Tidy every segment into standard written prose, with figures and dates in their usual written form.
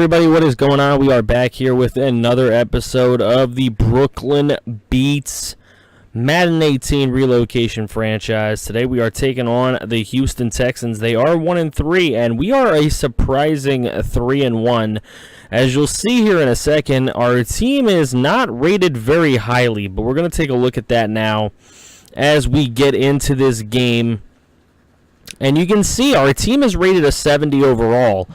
everybody, what is going on? We are back here with another episode of the Brooklyn Beats Madden 18 relocation franchise. Today we are taking on the Houston Texans. They are 1-3, and we are a surprising 3-1. As you'll see here in a second, our team is not rated very highly, but we're going to take a look at that now as we get into this game. And you can see our team is rated a 70 overall.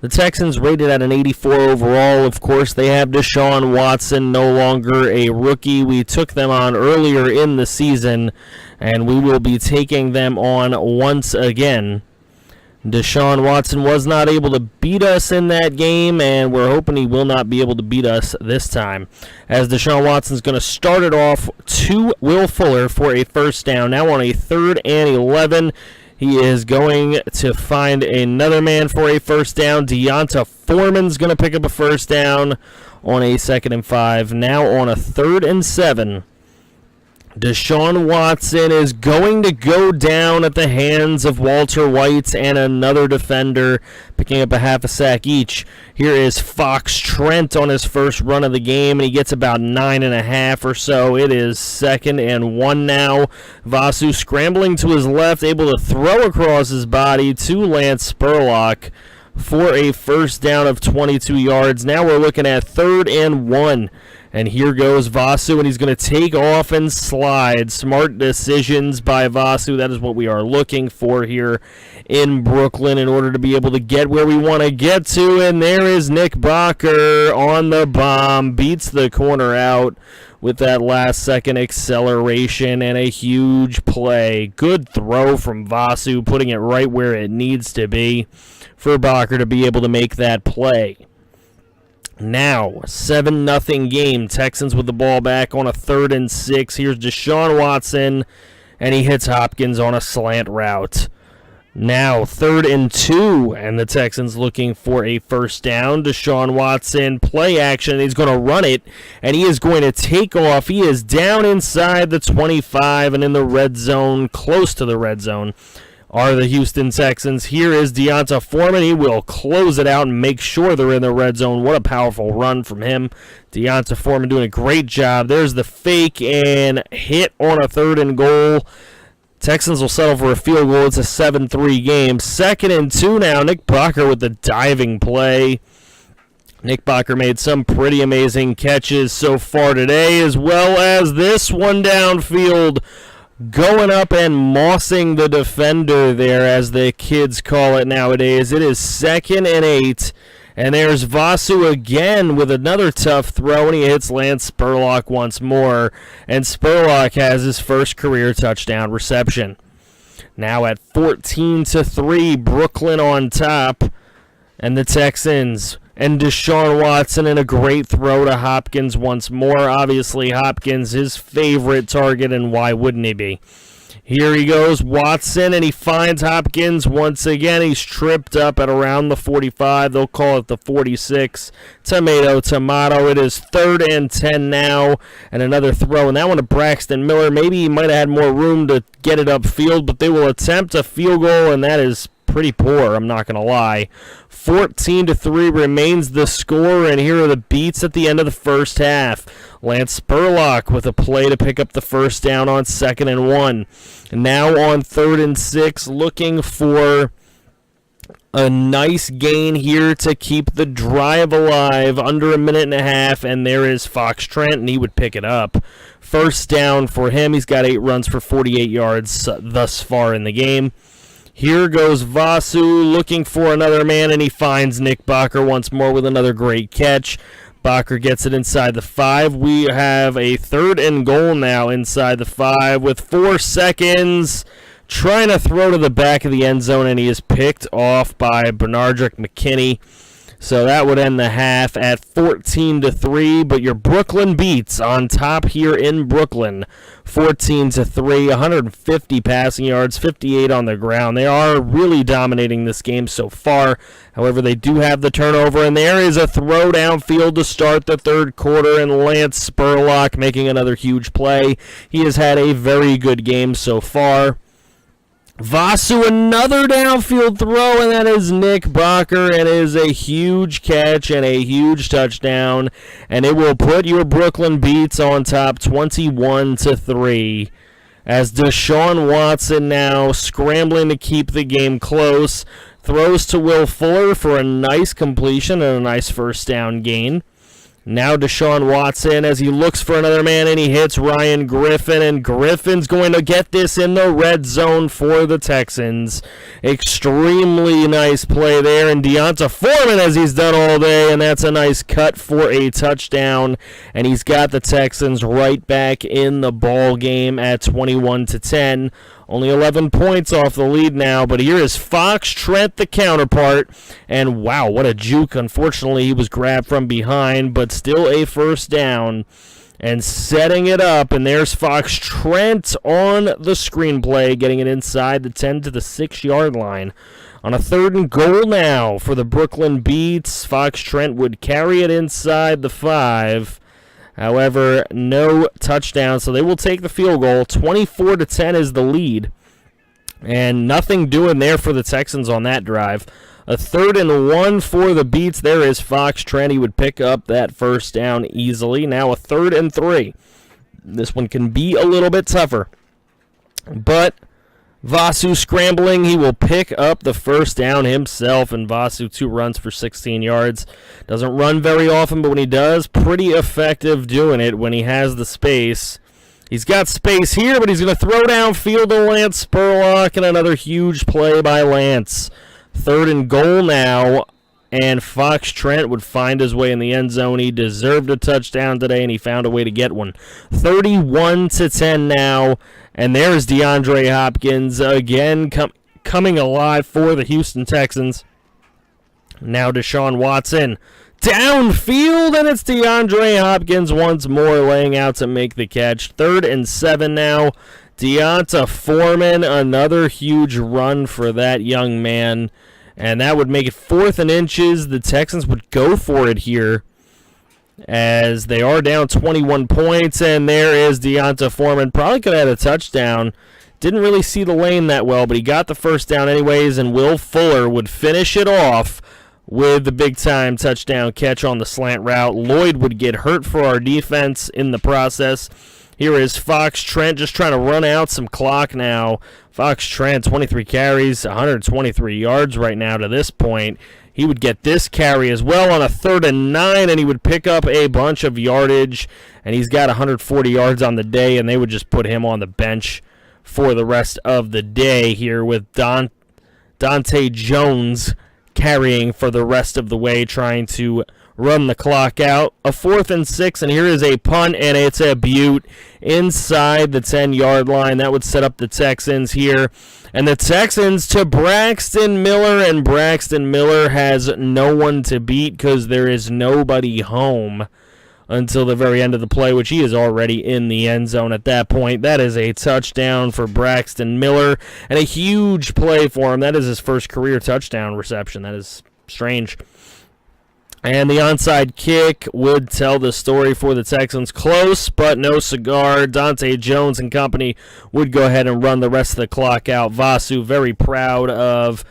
The Texans rated at an 84 overall. Of course, they have Deshaun Watson, no longer a rookie. We took them on earlier in the season, and we will be taking them on once again. Deshaun Watson was not able to beat us in that game, and we're hoping he will not be able to beat us this time. As Deshaun Watson's going to start it off to Will Fuller for a first down. Now on a 3rd and 11. He is going to find another man for a first down. Deonta Foreman's going to pick up a first down on a 2nd and 5. Now on a 3rd and 7. Deshaun Watson is going to go down at the hands of Walter White and another defender, picking up a half a sack each. Here is Fox Trent on his first run of the game, and he gets about 9.5 or so. It is 2nd and 1 now. Vasu scrambling to his left, able to throw across his body to Lance Spurlock for a first down of 22 yards. Now we're looking at 3rd and 1. And here goes Vasu, and he's going to take off and slide. Smart decisions by Vasu. That is what we are looking for here in Brooklyn in order to be able to get where we want to get to. And there is Nick Bacher on the bomb. Beats the corner out with that last-second acceleration and a huge play. Good throw from Vasu, putting it right where it needs to be for Bacher to be able to make that play. Now, 7-0 game. Texans with the ball back on a 3rd and 6. Here's Deshaun Watson, and he hits Hopkins on a slant route. Now, 3rd and 2, and the Texans looking for a first down. Deshaun Watson, play action. He's going to run it, and he is going to take off. He is down inside the 25 and in the red zone, close to the red zone, are the Houston Texans. Here is Deonta Foreman. He will close it out and make sure they're in the red zone. What a powerful run from him. Deonta Foreman doing a great job. There's the fake and hit on a 3rd and goal. Texans will settle for a field goal. It's a 7-3 game. 2nd and 2 now. Nick Bacher with the diving play. Nick Bacher made some pretty amazing catches so far today, as well as this one downfield, going up and mossing the defender there, as the kids call it nowadays. It is 2nd and 8, and there's Vasu again with another tough throw, and he hits Lance Spurlock once more, and Spurlock has his first career touchdown reception. Now at 14-3, Brooklyn on top, and the Texans and Deshaun Watson in a great throw to Hopkins once more. Obviously, Hopkins, his favorite target, and why wouldn't he be? Here he goes, Watson, and he finds Hopkins once again. He's tripped up at around the 45. They'll call it the 46. Tomato. It is 3rd and 10 now, and another throw. And that one to Braxton Miller. Maybe he might have had more room to get it upfield, but they will attempt a field goal, and that is pretty poor, I'm not going to lie. 14-3 remains the score, and here are the beats at the end of the first half. Lance Spurlock with a play to pick up the first down on 2nd and 1. Now on 3rd and 6, looking for a nice gain here to keep the drive alive, under a minute and a half, and there is Fox Trent, and he would pick it up. First down for him. He's got 8 runs for 48 yards thus far in the game. Here goes Vasu looking for another man, and he finds Nick Bacher once more with another great catch. Bacher gets it inside the 5. We have a 3rd and goal now inside the 5 with 4 seconds. Trying to throw to the back of the end zone, and he is picked off by Bernardrick McKinney. So that would end the half at 14-3, but your Brooklyn Beats on top here in Brooklyn. 14-3, 150 passing yards, 58 on the ground. They are really dominating this game so far. However, they do have the turnover, and there is a throw downfield to start the 3rd quarter, and Lance Spurlock making another huge play. He has had a very good game so far. Vasu, another downfield throw, and that is Nick Bacher, and it is a huge catch and a huge touchdown, and it will put your Brooklyn Beats on top 21-3. As Deshaun Watson now scrambling to keep the game close, throws to Will Fuller for a nice completion and a nice first down gain. Now Deshaun Watson as he looks for another man, and he hits Ryan Griffin, and Griffin's going to get this in the red zone for the Texans. Extremely nice play there, and Deonta Foreman as he's done all day, and that's a nice cut for a touchdown, and he's got the Texans right back in the ball game at 21-10. Only 11 points off the lead now, but here is Fox Trent, the counterpart. And wow, what a juke. Unfortunately, he was grabbed from behind, but still a first down. And setting it up, and there's Fox Trent on the screenplay, getting it inside the 10 to the 6-yard line. On a 3rd and goal now for the Brooklyn Beats, Fox Trent would carry it inside the 5. However, no touchdown, so they will take the field goal. 24-10 is the lead, and nothing doing there for the Texans on that drive. A 3rd and 1 for the Beats. There is Fox Trent. He would pick up that first down easily. Now a 3rd and 3. This one can be a little bit tougher, but Vasu scrambling, he will pick up the first down himself, and Vasu 2 runs for 16 yards. Doesn't run very often, but when he does, pretty effective doing it when he has the space. He's got space here, but he's going to throw downfield to Lance Spurlock, and another huge play by Lance. 3rd and goal now, and Fox Trent would find his way in the end zone. He deserved a touchdown today, and he found a way to get one. 31-10 now. And there's DeAndre Hopkins again coming alive for the Houston Texans. Now Deshaun Watson downfield, and it's DeAndre Hopkins once more laying out to make the catch. 3rd and 7 now. Deonta Foreman, another huge run for that young man. And that would make it 4th and inches. The Texans would go for it here, as they are down 21 points, and there is Deonta Foreman. Probably could have had a touchdown. Didn't really see the lane that well, but he got the first down anyways, and Will Fuller would finish it off with the big-time touchdown catch on the slant route. Lloyd would get hurt for our defense in the process. Here is Fox Trent just trying to run out some clock now. Fox Trent, 23 carries, 123 yards right now to this point. He would get this carry as well on a 3rd and 9, and he would pick up a bunch of yardage, and he's got 140 yards on the day, and they would just put him on the bench for the rest of the day here with Dante Jones carrying for the rest of the way, trying to run the clock out. A 4th and 6, and here is a punt, and it's a beaut inside the 10-yard line. That would set up the Texans here. And the Texans to Braxton Miller, and Braxton Miller has no one to beat because there is nobody home until the very end of the play, which he is already in the end zone at that point. That is a touchdown for Braxton Miller, and a huge play for him. That is his first career touchdown reception. That is strange. And the onside kick would tell the story for the Texans. Close, but no cigar. Dante Jones and company would go ahead and run the rest of the clock out. Vasu very proud of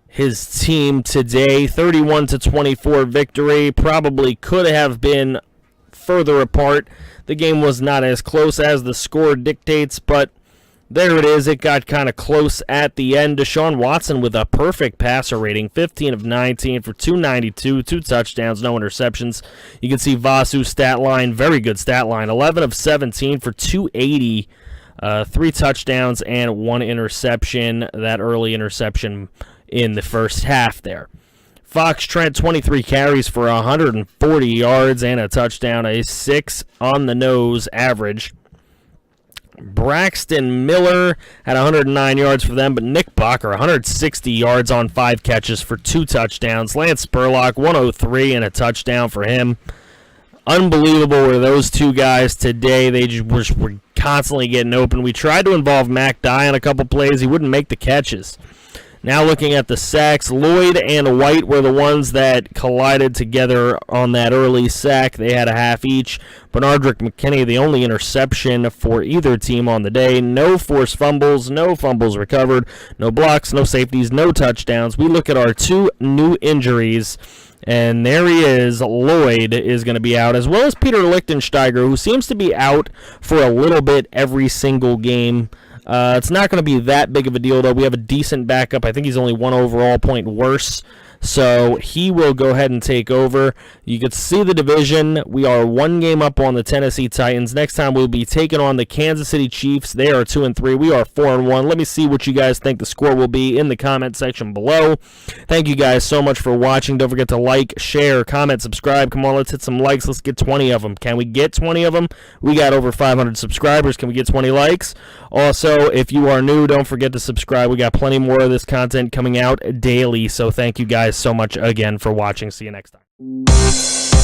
his team today. 31-24 victory. Probably could have been further apart. The game was not as close as the score dictates, but there it is. It got kind of close at the end. Deshaun Watson with a perfect passer rating, 15 of 19 for 292, 2 touchdowns, no interceptions. You can see Vasu's stat line, very good stat line, 11 of 17 for 280, 3 touchdowns and 1 interception. That early interception in the first half there. Fox Trent, 23 carries for 140 yards and a touchdown, a 6 on the nose average. Braxton Miller had 109 yards for them, but Nick Bacher, 160 yards on 5 catches for 2 touchdowns. Lance Spurlock, 103 and a touchdown for him. Unbelievable were those two guys today. They just were constantly getting open. We tried to involve Mac Dye on a couple plays. He wouldn't make the catches. Now looking at the sacks, Lloyd and White were the ones that collided together on that early sack. They had a half each. Bernardrick McKinney, the only interception for either team on the day. No forced fumbles, no fumbles recovered, no blocks, no safeties, no touchdowns. We look at our 2 new injuries, and there he is. Lloyd is going to be out, as well as Peter Lichtensteiger, who seems to be out for a little bit every single game. It's not going to be that big of a deal, though. We have a decent backup. I think he's only 1 overall point worse, so he will go ahead and take over. You can see the division. We are 1 game up on the Tennessee Titans. Next time we'll be taking on the Kansas City Chiefs. They are 2-3. We are 4-1. Let me see what you guys think the score will be in the comment section below. Thank you guys so much for watching. Don't forget to like, share, comment, subscribe. Come on, let's hit some likes. Let's get 20 of them. Can we get 20 of them? We got over 500 subscribers. Can we get 20 likes? Also, if you are new, don't forget to subscribe. We got plenty more of this content coming out daily, so thank you guys so much again for watching. See you next time.